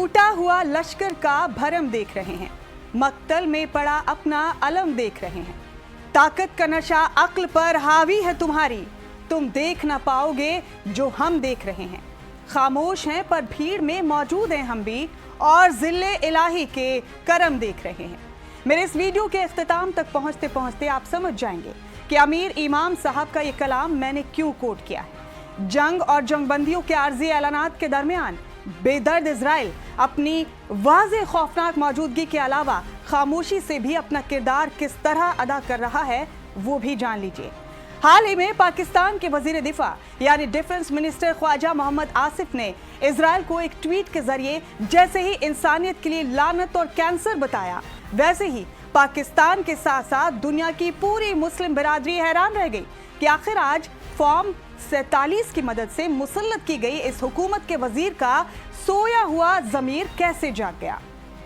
टूटा हुआ लश्कर का भरम देख रहे हैं, मक्तल में पड़ा अपना अलम देख रहे हैं। ताकत का नशा अक्ल पर हावी है तुम्हारी, तुम देख ना पाओगे जो हम देख रहे हैं। खामोश हैं पर भीड़ में मौजूद हैं हम भी, और ज़िल्ले इलाही के करम देख रहे हैं। मेरे इस वीडियो के इख्तिताम तक पहुंचते पहुंचते आप समझ जाएंगे कि अमीर इमाम साहब का ये कलाम मैंने क्यों कोट किया है। जंग और जंगबंदियों के आर्जी ऐलानात के दरमियान बेदर्द इजराइल अपनी वाज़े खौफनाक मौजूदगी के अलावा खामोशी से भी अपना किरदार किस तरह अदा कर रहा है वो भी जान लीजिए। हाल ही में पाकिस्तान के वजीर दिफा यानी डिफेंस मिनिस्टर ख्वाजा मोहम्मद आसिफ ने इजराइल को एक ट्वीट के जरिए जैसे ही इंसानियत के लिए लानत और कैंसर बताया, वैसे ही पाकिस्तान के साथ साथ दुनिया की पूरी मुस्लिम बिरादरी हैरान रह गई कि आखिर आज फॉर्म 47 की मदद से मुसल्लत की गई इस हुकूमत के वजीर का सोया हुआ ज़मीर कैसे जाग गया।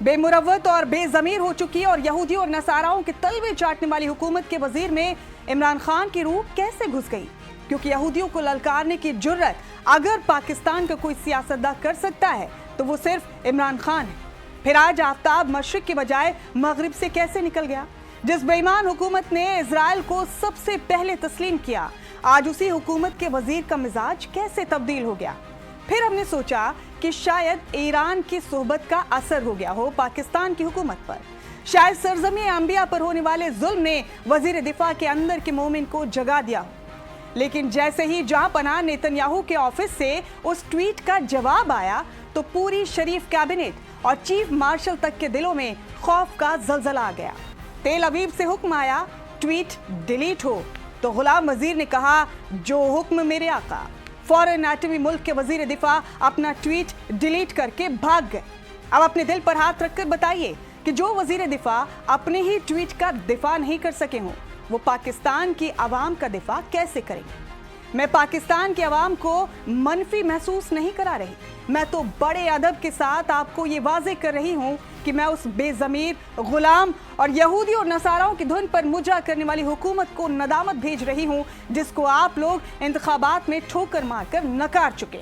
बेमुरव्वत और बेज़मीर हो चुकी और यहूदियों और नसाराओं के तलवे चाटने वाली हुकूमत के वजीर में इमरान खान की रूह कैसे घुस गई, क्योंकि यहूदियों को ललकारने की जुर्रत अगर पाकिस्तान का कोई सियासतदान कर सकता है तो वो सिर्फ इमरान खान है। फिर आज आफ्ताब मशरिक की बजाय मगरिब से कैसे निकल गया। जिस बेईमान हुकूमत ने इजराइल को सबसे पहले तस्लीम किया, आज उसी हुकूमत के वजीर का मिजाज कैसे तब्दील हो गया। फिर हमने सोचा कि शायद ईरान की सोहबत का असर हो गया हो पाकिस्तान की हुकूमत पर, शायद सरजमी अंबिया पर होने वाले जुल्म ने वजीर दिफा के अंदर के मोमिन को जगा दिया हो। लेकिन जैसे ही जहां पनाह नेतन्याहू के ऑफिस से उस ट्वीट का जवाब आया तो पूरी शरीफ कैबिनेट और चीफ मार्शल तक के दिलों में खौफ का जलजला आ गया। तेल अवीव से हुक्म आया, ट्वीट डिलीट हो, तो गुलाम वजीर ने कहा जो हुक्म मेरे आका। फौरन एटमी मुल्क के वजीर दिफा अपना ट्वीट डिलीट करके भाग गए। अब अपने दिल पर हाथ रखकर बताइए कि जो वजीर दिफा अपने ही ट्वीट का दिफा नहीं कर सके हों, वो पाकिस्तान की आवाम का दिफा कैसे करेंगे। मैं पाकिस्तान की आवाम को मनफी महसूस नहीं करा रही, मैं तो बड़े अदब के साथ आपको ये वाजे कर रही हूँ कि मैं उस बेज़मीर, गुलाम और यहूदी और नसाराओं की धुन पर मुजरा करने वाली हुकूमत को नदामत भेज रही हूँ, जिसको आप लोग इंतखाबात में ठोकर मारकर नकार चुके।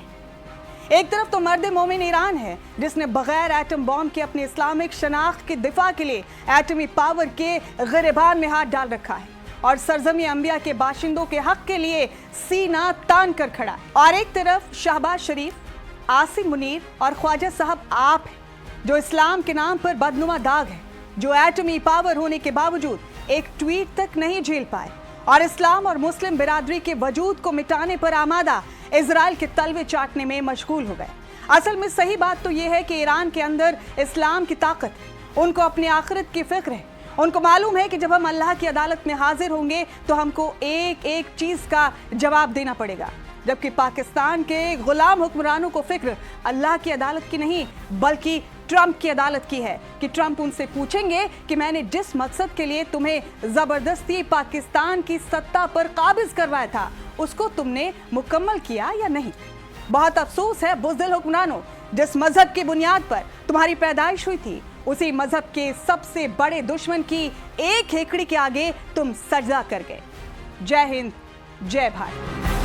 एक तरफ तो मर्द मोमिन ईरान है जिसने बगैर एटम बॉम्ब के अपनी इस्लामिक शनाख्त के दिफा के लिए एटमी पावर के गिरबान में हाथ डाल रखा है और सरजमी अंबिया के बाशिंदों के हक के लिए सीना तान कर खड़ा है। और एक तरफ शहबाज शरीफ, आसिम मुनीर और ख्वाजा साहब आप हैं जो इस्लाम के नाम पर बदनुमा दाग है, जो एटमी पावर होने के बावजूद एक ट्वीट तक नहीं झेल पाए और इस्लाम और मुस्लिम बिरादरी के वजूद को मिटाने पर आमादा इजराइल के तलवे चाटने में मशगूल हो गए। असल में सही बात तो यह है कि ईरान के अंदर इस्लाम की ताकत है, उनको अपनी आखिरत की फिक्र है। उनको मालूम है कि जब हम अल्लाह की अदालत में हाजिर होंगे तो हमको एक एक चीज का जवाब देना पड़ेगा, जबकि पाकिस्तान के गुलाम हुक्मरानों को फिक्र अल्लाह की अदालत की नहीं बल्कि ट्रंप की अदालत की है कि ट्रंप उनसे पूछेंगे कि मैंने जिस मकसद के लिए तुम्हें जबरदस्ती पाकिस्तान की सत्ता पर काबिज करवाया था उसको तुमने मुकम्मल किया या नहीं। बहुत अफसोस है बुज़दिल हुक्मरानों, जिस मजहब की बुनियाद पर तुम्हारी पैदाइश हुई थी उसी मजहब के सबसे बड़े दुश्मन की एक हेकड़ी के आगे तुम सजदा कर गए। जय हिंद, जय भारत।